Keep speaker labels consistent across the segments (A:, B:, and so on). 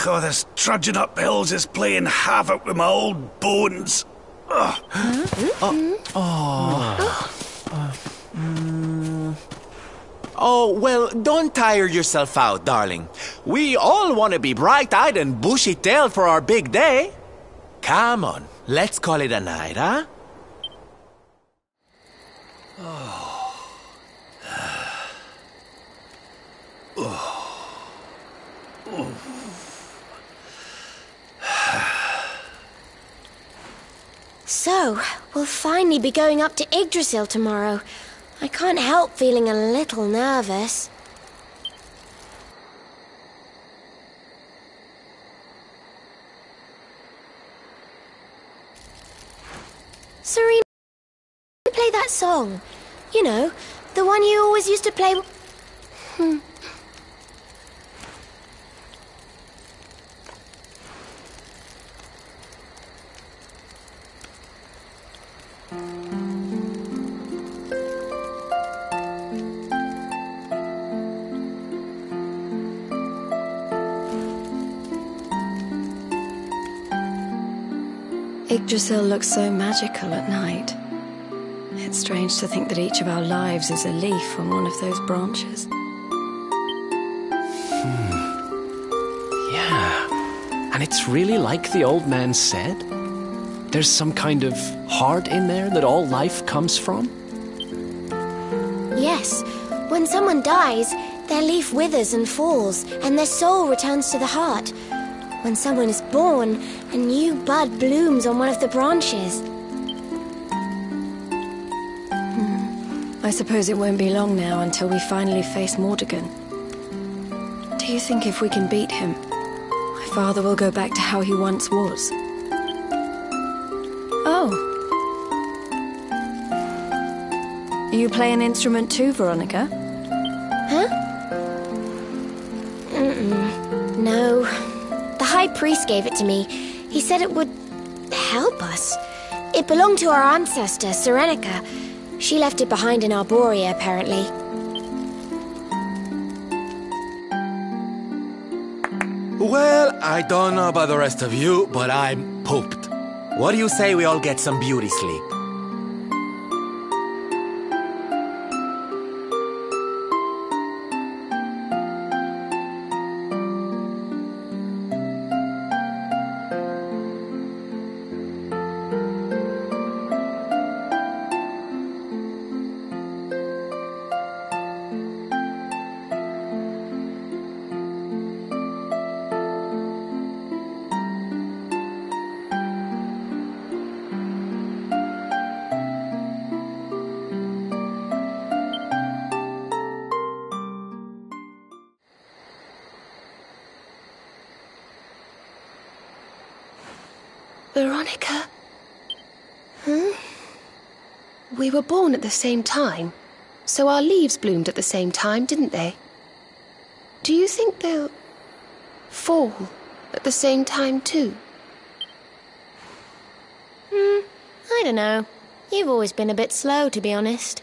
A: Oh, this trudging up hills is playing havoc with my old bones.
B: Oh, well, don't tire yourself out, darling. We all want to be bright-eyed and bushy-tailed for our big day. Come on, let's call it a night, huh?
C: So, we'll finally be going up to Yggdrasil tomorrow. I can't help feeling a little nervous. Serena, play that song. You know, the one you always used to play...
D: Yggdrasil looks so magical at night. It's strange to think that each of our lives is a leaf on one of those branches.
E: Yeah. And it's really like the old man said. There's some kind of heart in there that all life comes from.
C: Yes. When someone dies, their leaf withers and falls, and their soul returns to the heart. When someone is born, a new bud blooms on one of the branches.
D: I suppose it won't be long now until we finally face Mordegon. Do you think if we can beat him, my father will go back to how he once was? Oh. You play an instrument too, Veronica?
C: Huh? No. The High Priest gave it to me. He said it would help us. It belonged to our ancestor, Serenica. She left it behind in Arborea, apparently.
B: Well, I don't know about the rest of you, but I'm pooped. What do you say we all get some beauty sleep?
F: Veronica? We were born at the same time, so our leaves bloomed at the same time, didn't they? Do you think they'll fall at the same time too?
C: I don't know. You've always been a bit slow, to be honest.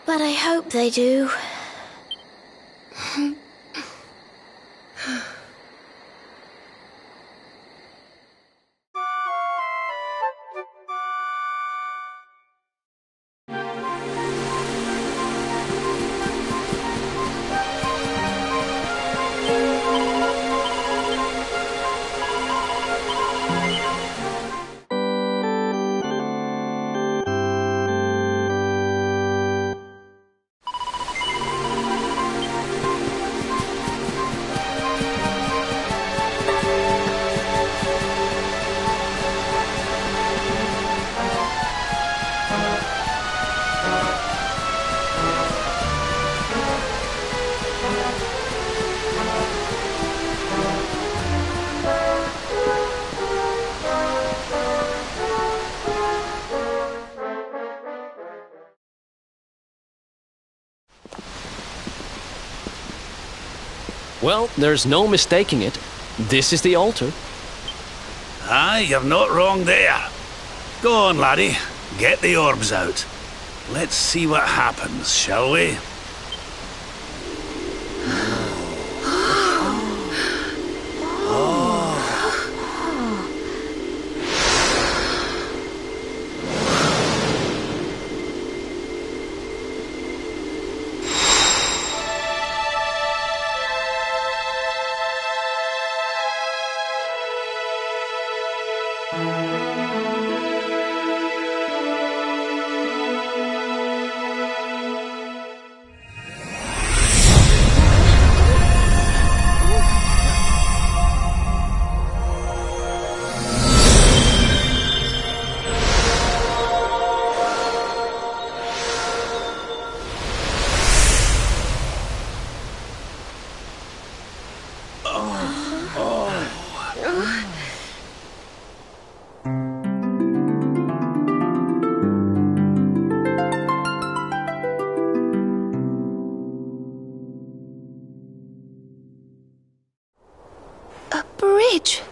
C: But I hope they do.
E: Well, there's no mistaking it. This is the altar.
A: Aye, you're not wrong there. Go on, laddie. Get the orbs out. Let's see what happens, shall we?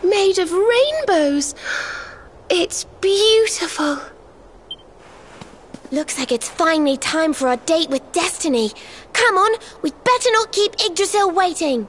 F: Made of rainbows. It's beautiful.
C: Looks like it's finally time for our date with Destiny. Come on, we'd better not keep Yggdrasil waiting.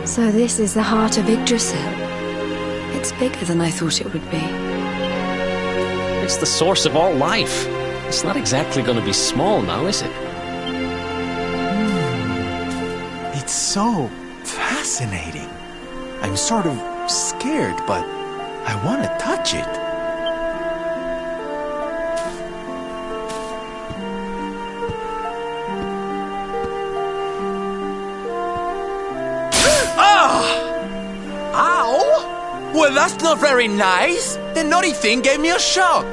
D: So this is the heart of Yggdrasil. It's bigger than I thought it would be.
E: It's the source of all life. It's not exactly going to be small now, is it?
B: It's so fascinating. I'm sort of scared, but I want to touch it. Ow! Well, that's not very nice. The naughty thing gave me a shock.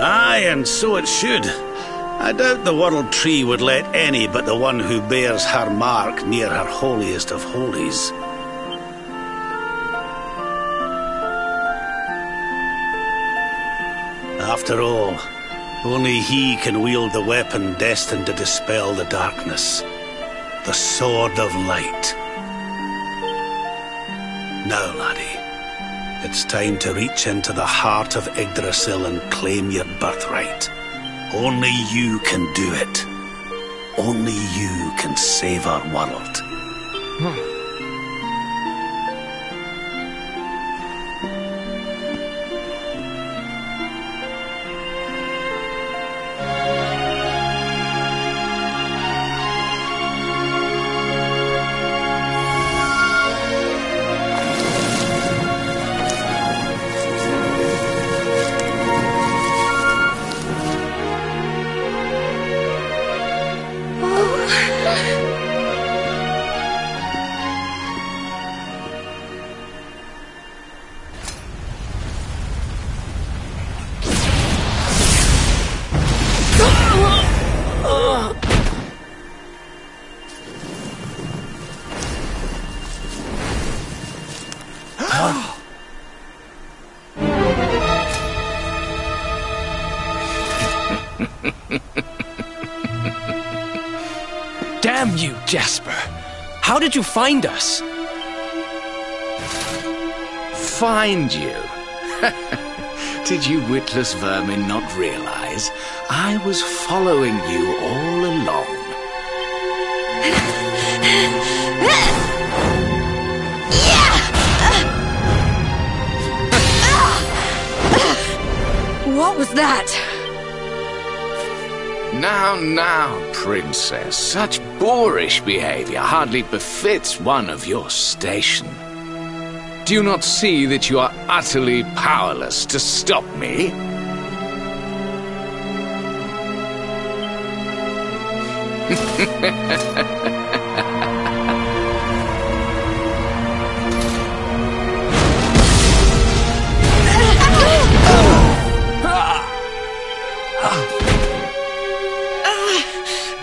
A: Aye, and so it should. I doubt the World Tree would let any but the one who bears her mark near her holiest of holies. After all, only he can wield the weapon destined to dispel the darkness. The Sword of Light. Now, laddie, it's time to reach into the heart of Yggdrasil and claim your birthright. Only you can do it. Only you can save our world.
E: Damn you, Jasper! How did you find us?
G: Find you? Did you witless vermin not realize I was following you all along?
D: What was that?
G: Now, princess, such boorish behavior hardly befits one of your station. Do you not see that you are utterly powerless to stop me?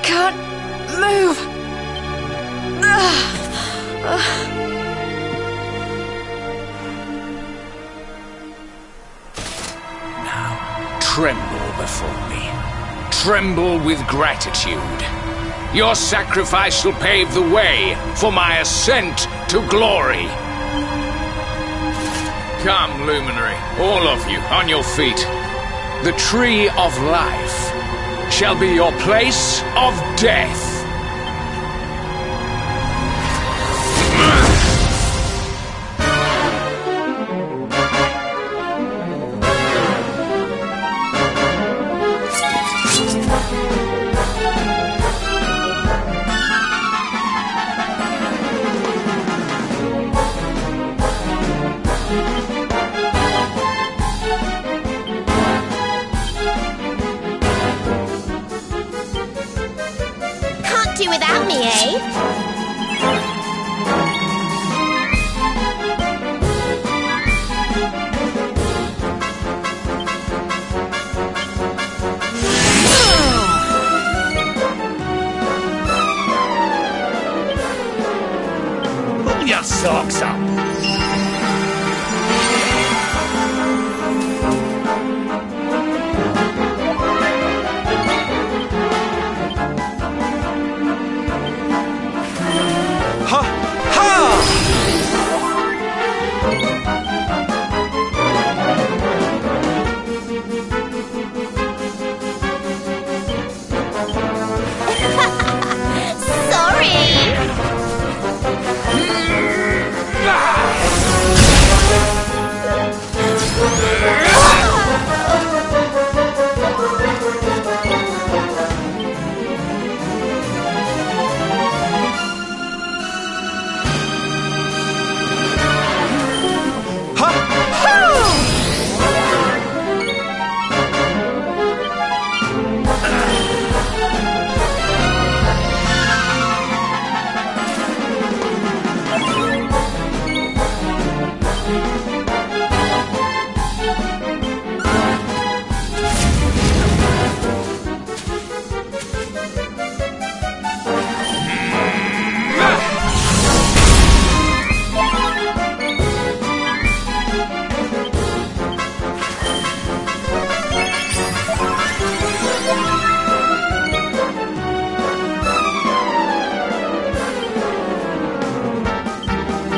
D: Can't move.
G: Tremble before me. Tremble with gratitude. Your sacrifice shall pave the way for my ascent to glory. Come, luminary, all of you, on your feet. The tree of life shall be your place of death.
C: Can't do without me, eh?
A: Pull your socks up.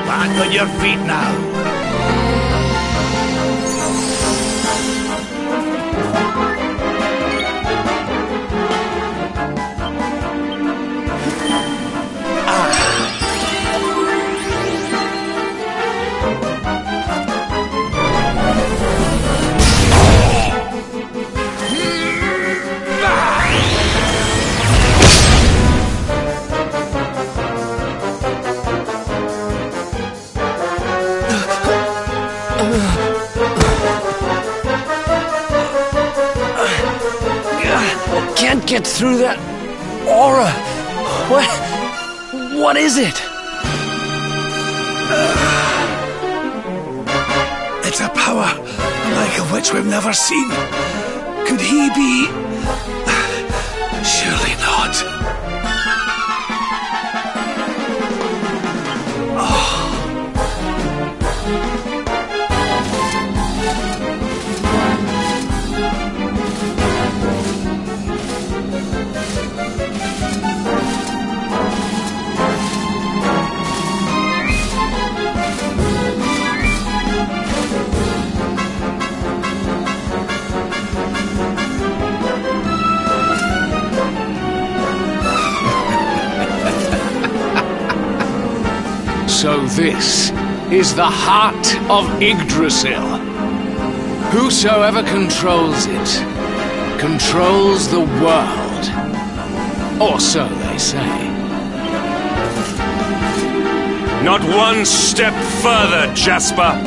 A: Back on your feet now.
E: get through that aura. What is it?
A: It's a power like of which we've never seen. Could he be... Surely not.
G: So this is the heart of Yggdrasil. Whosoever controls it, controls the world. Or so they say.
H: Not one step further, Jasper!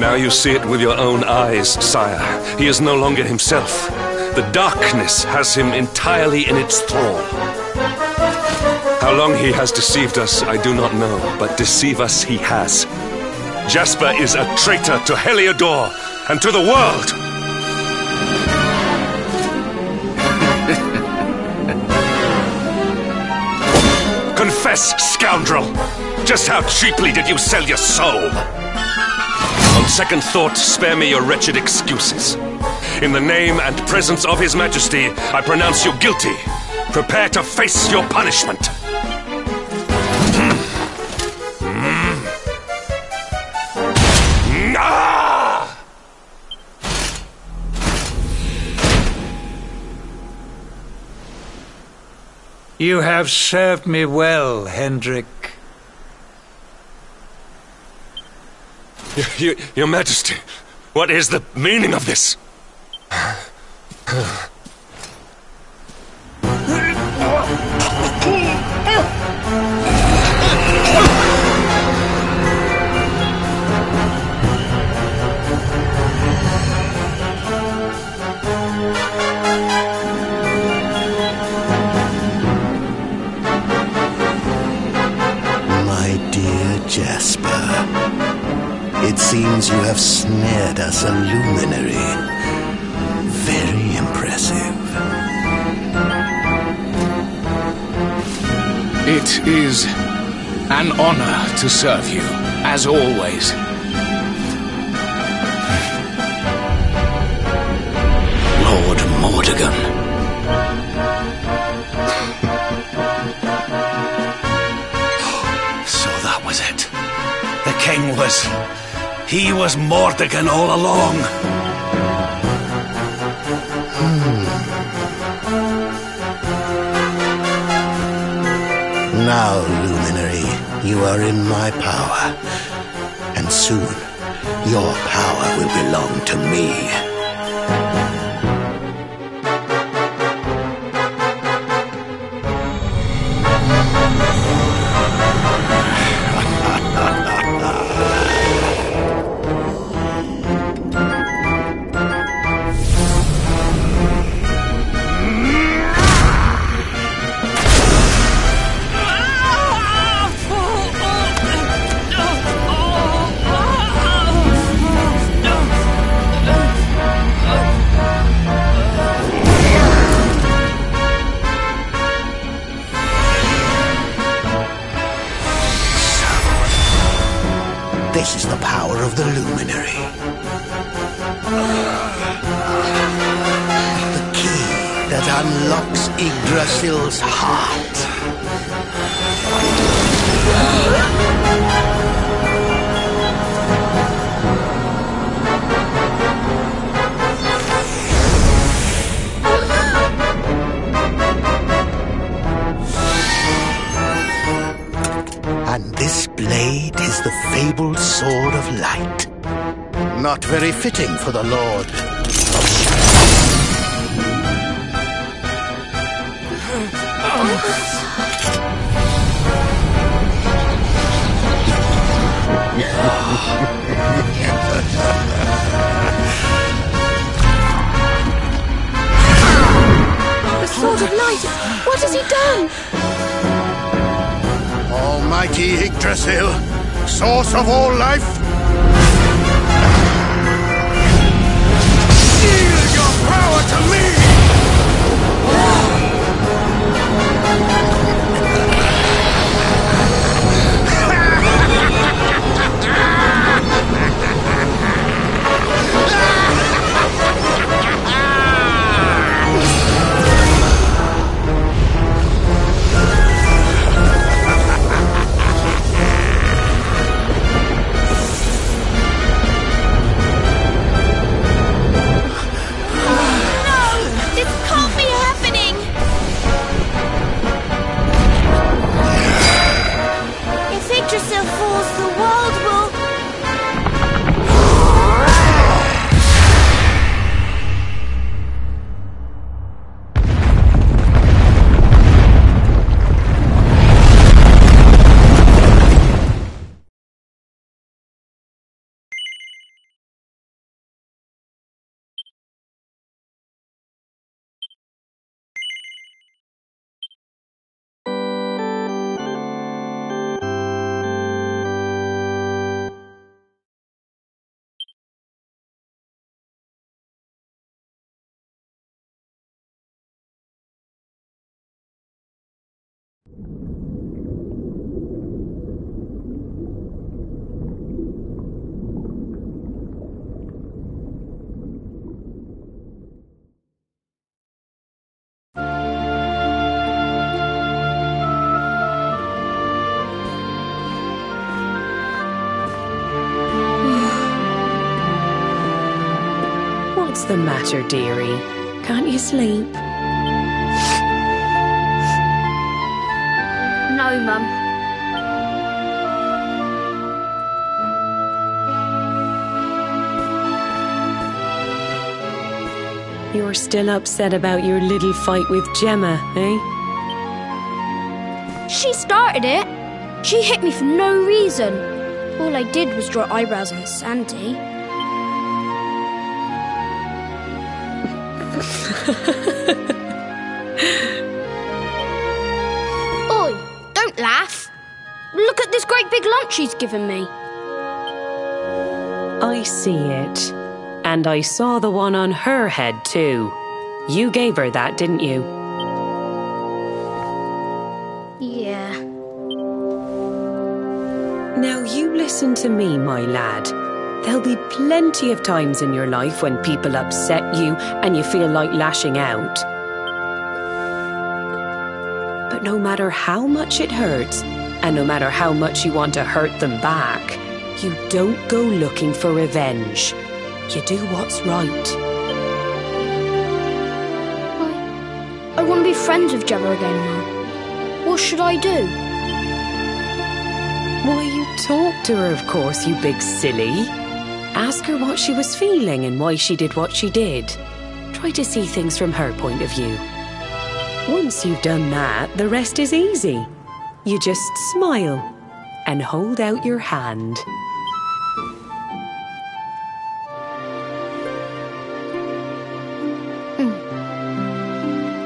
H: Now you see it with your own eyes, sire. He is no longer himself. The darkness has him entirely in its thrall. How long he has deceived us, I do not know, but deceive us he has. Jasper is a traitor to Heliodor and to the world! Confess, scoundrel! Just how cheaply did you sell your soul? On second thought, spare me your wretched excuses. In the name and presence of His Majesty, I pronounce you guilty. Prepare to face your punishment.
I: You have served me well, Hendrik.
H: Your Majesty, what is the meaning of this?
A: My dear Jasper, it seems you have snared us a luminary. Very impressive.
G: It is an honor to serve you, as always.
A: Lord Mordegon. So that was it. The king was... He was Mordegon all along. Now, Luminary, you are in my power. And soon, your power will belong to me. This is the power of the Luminary. The key that unlocks Yggdrasil's heart. And this blade is the fabled Sword of Light. Not very fitting for the Lord.
F: Knight! What has he done?
A: Almighty Yggdrasil, source of all life, yield your power to me!
J: What's the matter, dearie? Can't you sleep?
C: No, Mum.
J: You're still upset about your little fight with Gemma, eh?
C: She started it. She hit me for no reason. All I did was draw eyebrows in Sandy. Oi, don't laugh. Look at this great big lump she's given me.
J: I see it. And I saw the one on her head, too. You gave her that, didn't you?
C: Yeah.
J: Now you listen to me, my lad. There'll be plenty of times in your life when people upset you and you feel like lashing out. But no matter how much it hurts, and no matter how much you want to hurt them back, you don't go looking for revenge. You do what's right.
C: I want to be friends with Gemma again, Mum. What should I do?
J: Why, you talk to her, of course, you big silly. Ask her what she was feeling and why she did what she did. Try to see things from her point of view. Once you've done that, the rest is easy. You just smile and hold out your hand.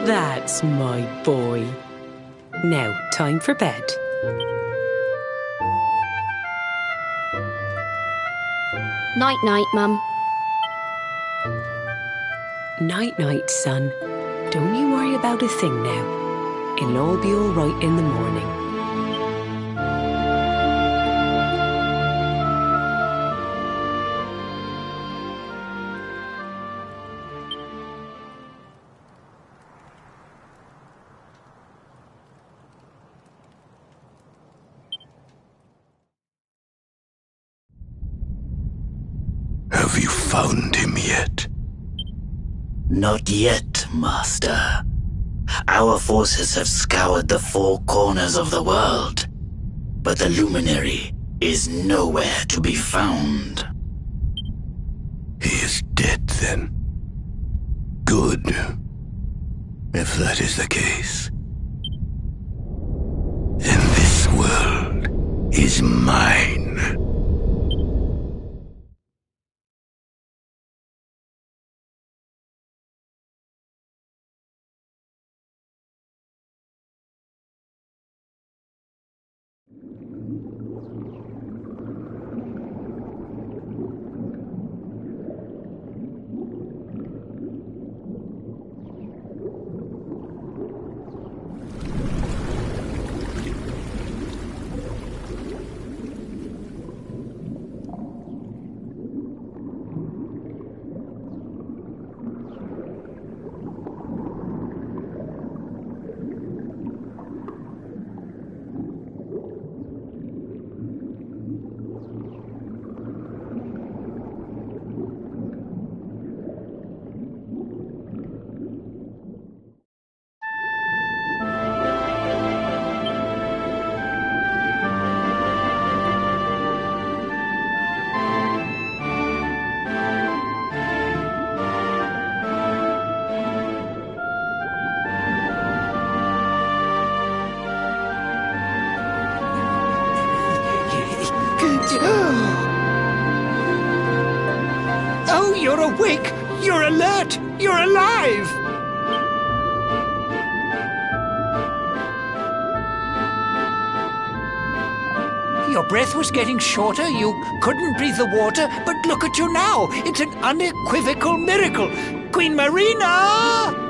J: That's my boy. Now, time for bed.
C: Night-night, Mum.
J: Night-night, son. Don't you worry about a thing now. It'll all be all right in the morning.
A: Have you found him yet?
K: Not yet, Master. Our forces have scoured the four corners of the world, but the luminary is nowhere to be found.
A: He is dead, then. Good. If that is the case, then this world is mine.
I: Oh, you're awake! You're alert! You're alive! Your breath was getting shorter, you couldn't breathe the water, but look at you now! It's an unequivocal miracle! Queen Marina!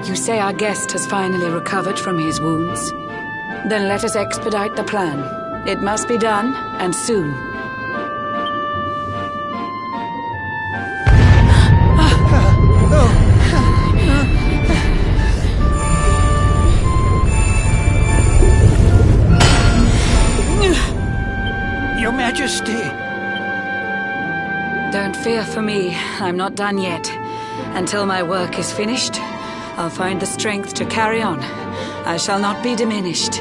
L: You say our guest has finally recovered from his wounds? Then let us expedite the plan. It must be done, and soon. me, I'm not done yet. Until my work is finished, I'll find the strength to carry on. I shall not be diminished.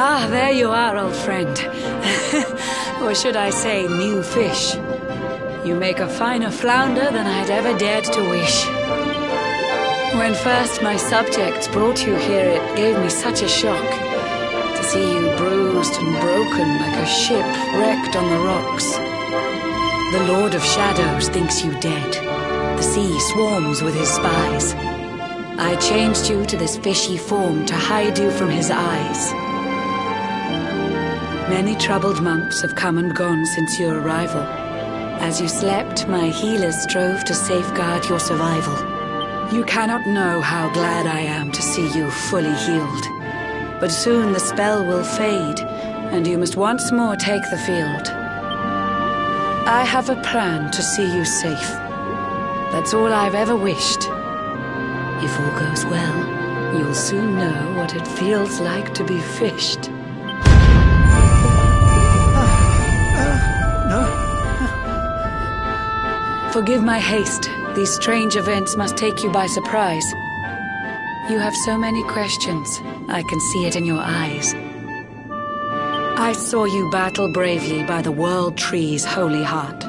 L: Ah, there you are, old friend. Or should I say, new fish. You make a finer flounder than I'd ever dared to wish. When first my subjects brought you here, it gave me such a shock to see you bruised and broken like a ship wrecked on the rocks. The Lord of Shadows thinks you dead. The sea swarms with his spies. I changed you to this fishy form to hide you from his eyes. Many troubled months have come and gone since your arrival. As you slept, my healers strove to safeguard your survival. You cannot know how glad I am to see you fully healed. But soon the spell will fade, and you must once more take the field. I have a plan to see you safe. That's all I've ever wished. If all goes well, you'll soon know what it feels like to be fished. Forgive my haste. These strange events must take you by surprise. You have so many questions. I can see it in your eyes. I saw you battle bravely by the World Tree's holy heart.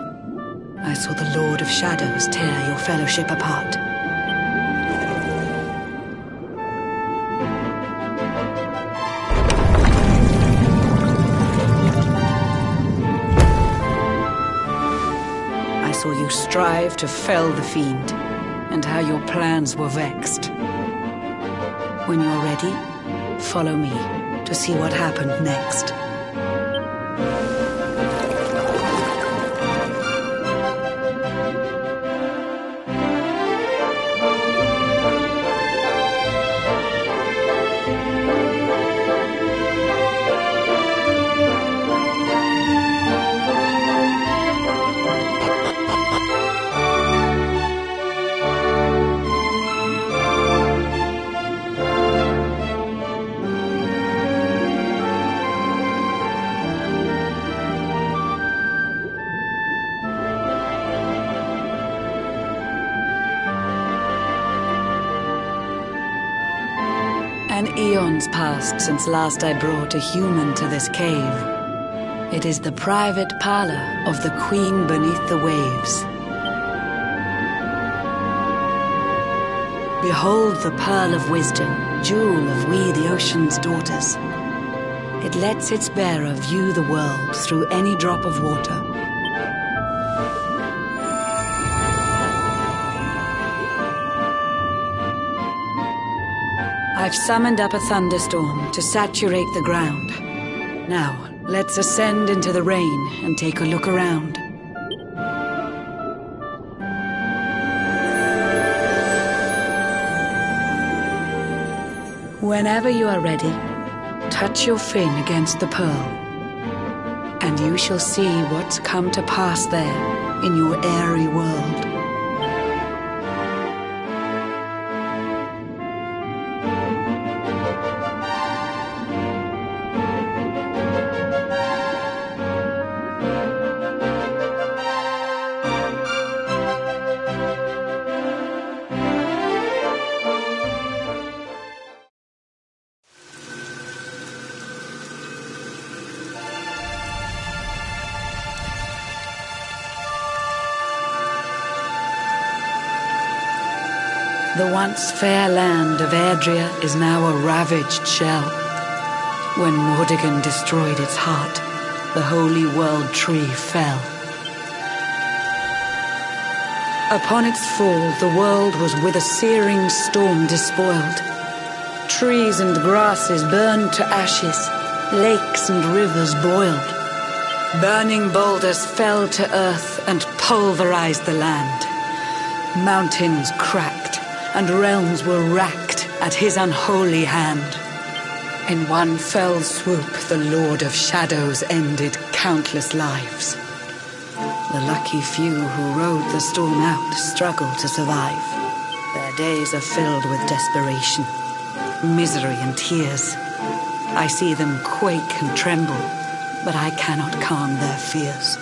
L: I saw the Lord of Shadows tear your fellowship apart. I saw you strive to fell the fiend, and how your plans were vexed. When you're ready, follow me to see what happened next. An eon's passed since last I brought a human to this cave. It is the private parlor of the Queen beneath the waves. Behold the pearl of wisdom, jewel of we the ocean's daughters. It lets its bearer view the world through any drop of water. I've summoned up a thunderstorm to saturate the ground. Now, let's ascend into the rain and take a look around. Whenever you are ready, touch your fin against the pearl, and you shall see what's come to pass there in your airy world. The once fair land of Erdrea is now a ravaged shell. When Mordegon destroyed its heart, the holy world tree fell. Upon its fall, the world was with a searing storm despoiled. Trees and grasses burned to ashes, lakes and rivers boiled. Burning boulders fell to earth and pulverized the land. Mountains cracked, and realms were racked at his unholy hand. In one fell swoop, the Lord of Shadows ended countless lives. The lucky few who rode the storm out struggled to survive. Their Their days are filled with desperation, misery and tears. I see them quake and tremble, but I cannot calm their fears.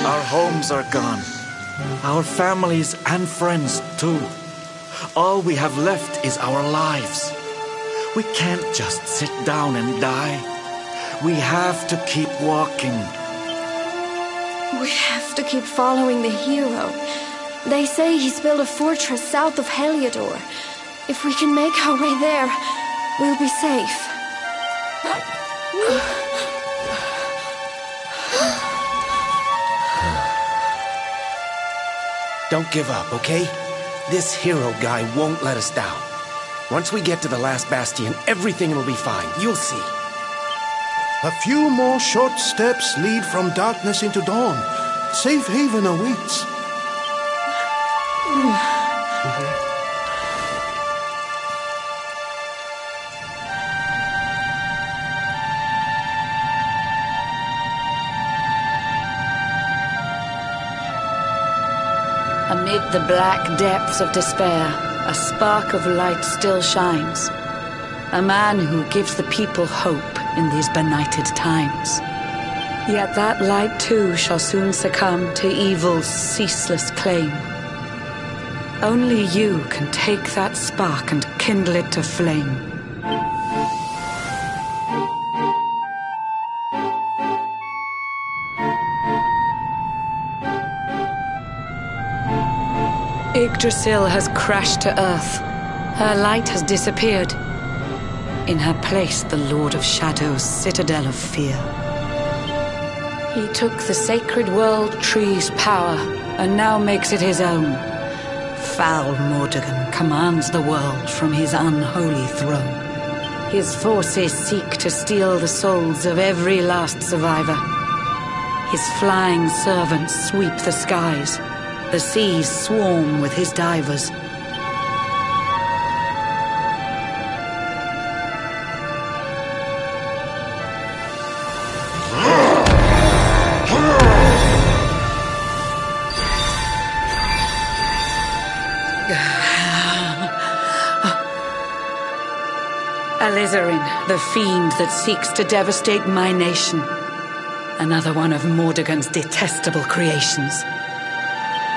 M: Our homes are gone. Our families and friends too. All we have left is our lives. We can't just sit down and die. We have to keep walking.
D: We have to keep following the hero. They say he's built a fortress south of Heliodor. If we can make our way there, we'll be safe.
N: Don't give up, okay? This hero guy won't let us down. Once we get to the last bastion, everything will be fine. You'll see.
O: A few more short steps lead from darkness into dawn. Safe haven awaits.
L: Amid the black depths of despair, a spark of light still shines. A man who gives the people hope in these benighted times. Yet that light too shall soon succumb to evil's ceaseless claim. Only you can take that spark and kindle it to flame. Yggdrasil has crashed to earth. Her light has disappeared. In her place, the Lord of Shadow's citadel of fear. He took the sacred world tree's power and now makes it his own. Foul Mordegon commands the world from his unholy throne. His forces seek to steal the souls of every last survivor. His flying servants sweep the skies. The seas swarm with his divers. Alizarin, the fiend that seeks to devastate my nation. Another one of Mordegon's detestable creations.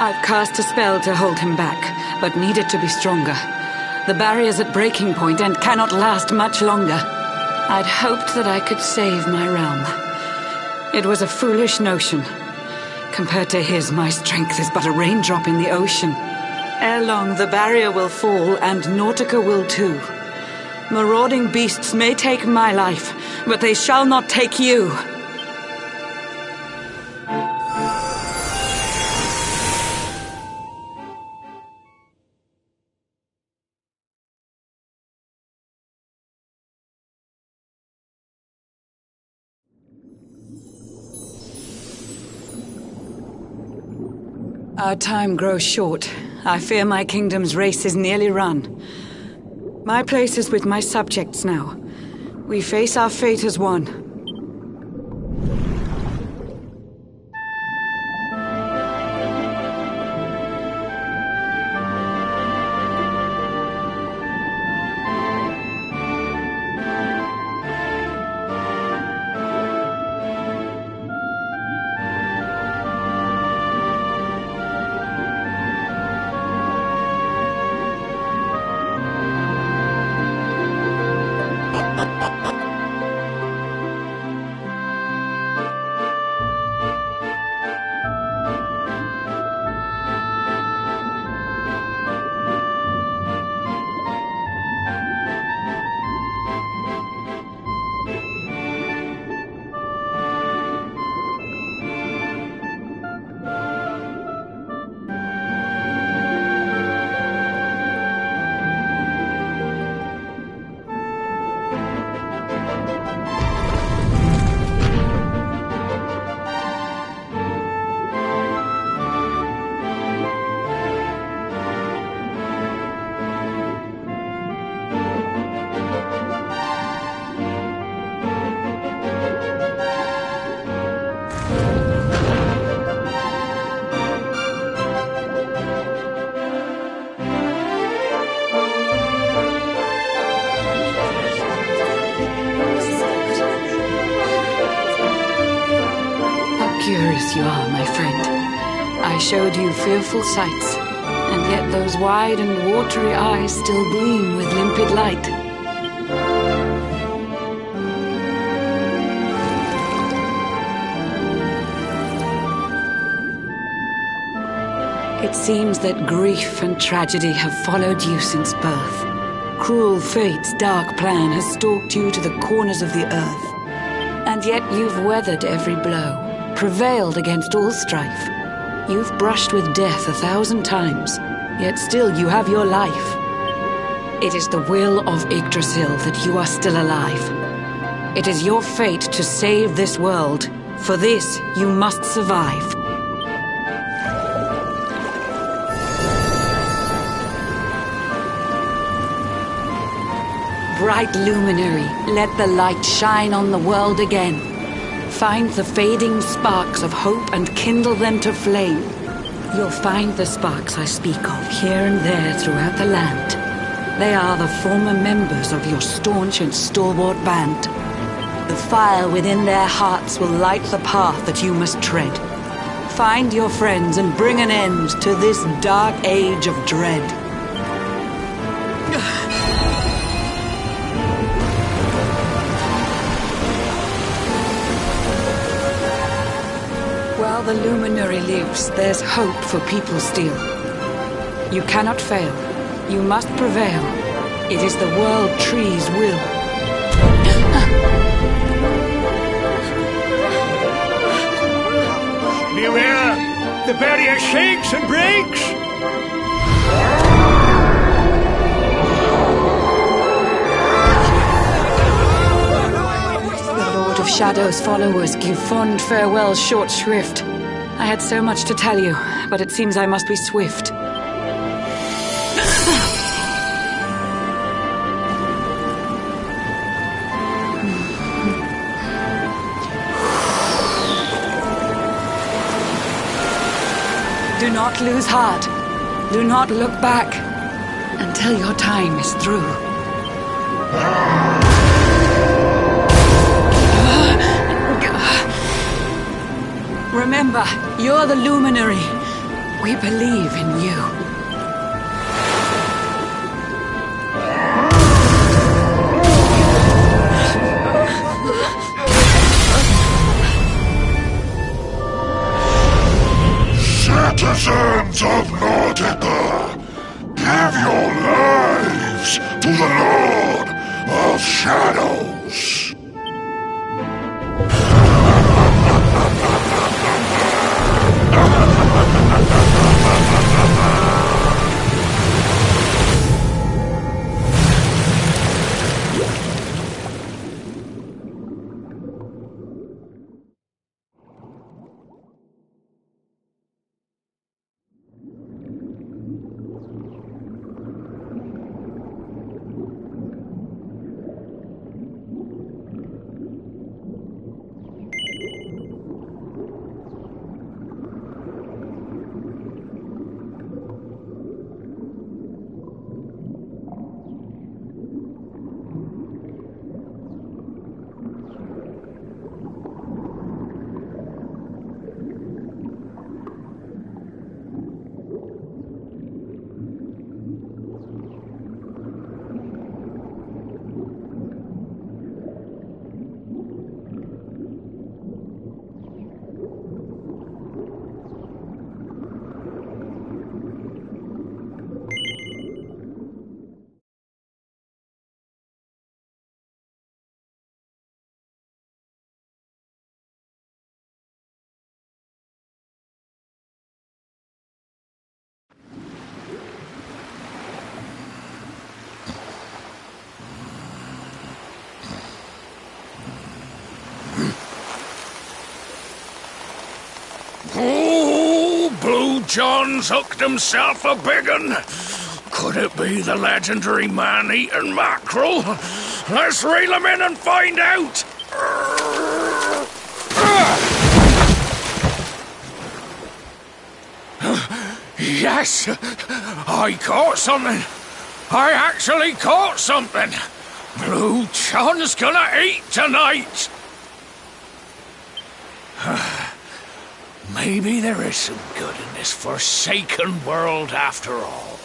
L: I've cast a spell to hold him back, but need it to be stronger. The barrier's at breaking point and cannot last much longer. I'd hoped that I could save my realm. It was a foolish notion. Compared to his, my strength is but a raindrop in the ocean. Ere long, the barrier will fall, and Nautica will too. Marauding beasts may take my life, but they shall not take you. Our time grows short. I fear my kingdom's race is nearly run. My place is with my subjects now. We face our fate as one. Curious you are, my friend. I showed you fearful sights, and yet those wide and watery eyes still gleam with limpid light. It seems that grief and tragedy have followed you since birth. Cruel fate's dark plan has stalked you to the corners of the earth. And yet you've weathered every blow, prevailed against all strife. You've brushed with death 1,000 times, yet still you have your life. It is the will of Yggdrasil that you are still alive. It is your fate to save this world. For this, you must survive. Bright luminary, let the light shine on the world again. Find the fading sparks of hope and kindle them to flame. You'll find the sparks I speak of here and there throughout the land. They are the former members of your staunch and stalwart band. The fire within their hearts will light the path that you must tread. Find your friends and bring an end to this dark age of dread. While the luminary lives, there's hope for people still. You cannot fail. You must prevail. It is the world tree's will.
I: Beware! The barrier shakes and breaks!
L: The Lord of Shadow's followers give fond farewell short shrift. I had so much to tell you, but it seems I must be swift. Do not lose heart. Do not look back until your time is through. Remember, you're the luminary. We believe in you.
P: Citizens of Nautica, give your lives to the Lord of Shadows. John's hooked himself a big un. Could it be the legendary man-eating mackerel? Let's reel him in and find out! Yes! I caught something! I actually caught something! Blue John's gonna eat tonight! Maybe there is some good in this forsaken world after all.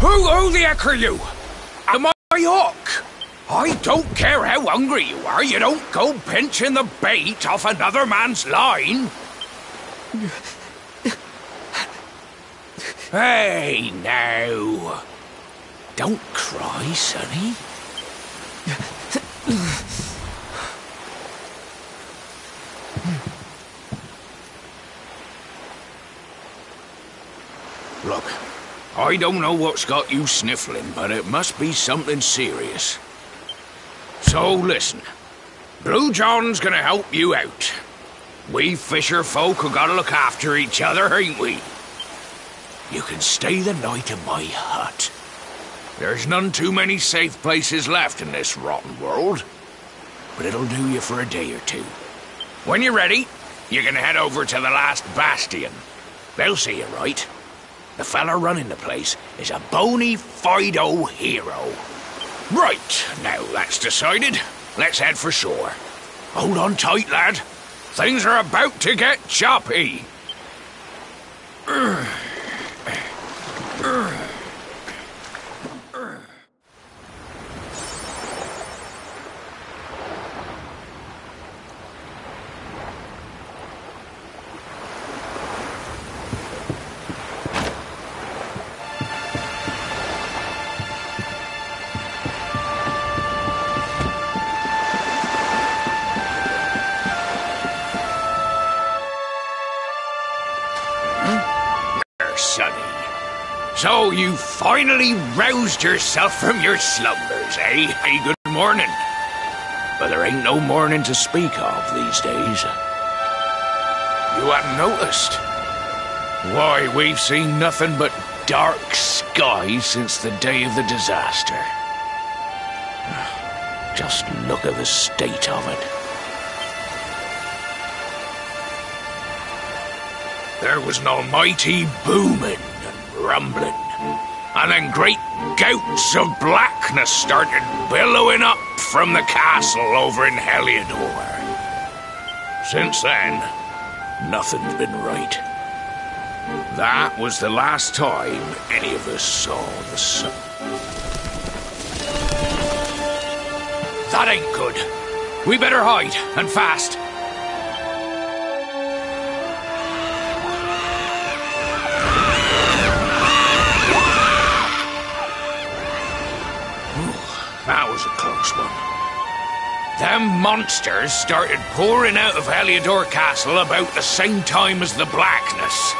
P: Who the heck are you? Am I hook? I don't care how hungry you are, you don't go pinching the bait off another man's line. Hey, now. Don't cry, sonny. Look, I don't know what's got you sniffling, but it must be something serious. So listen, Blue John's gonna help you out. We fisher folk have gotta look after each other, ain't we? You can stay the night in my hut. There's none too many safe places left in this rotten world, but it'll do you for a day or two. When you're ready, you can head over to the last bastion. They'll see you right. The fella running the place is a bona fide hero. Right, now that's decided, let's head for shore. Hold on tight, lad. Things are about to get choppy. So you finally roused yourself from your slumbers, eh? Hey, good morning. But there ain't no morning to speak of these days. You hadn't noticed? Why, we've seen nothing but dark skies since the day of the disaster. Just look at the state of it. There was an almighty booming and rumbling, and then great gouts of blackness started billowing up from the castle over in Heliodor. Since then, nothing's been right. That was the last time any of us saw the sun. That ain't good. We better hide, and fast. That was a close one. Them monsters started pouring out of Heliodor Castle about the same time as the blackness.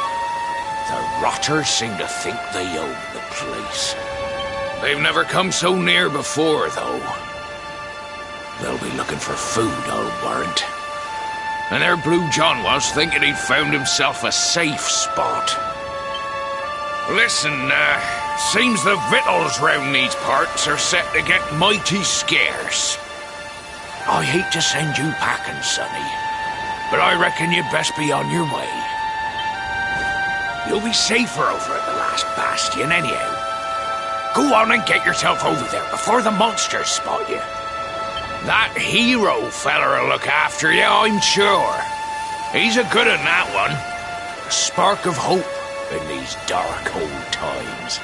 P: The rotters seem to think they own the place. They've never come so near before, though. They'll be looking for food, I'll warrant. And there Blue John was, thinking he'd found himself a safe spot. Listen, seems the victuals round these parts are set to get mighty scarce. I hate to send you packing, sonny, but I reckon you'd best be on your way. You'll be safer over at the last bastion anyhow. Go on and get yourself over there before the monsters spot you. That hero feller'll look after you, I'm sure. He's a good un, that one. A spark of hope in these dark old times.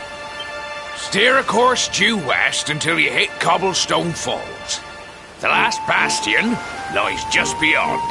P: Steer a course due west until you hit Cobblestone Falls. The last bastion lies just beyond.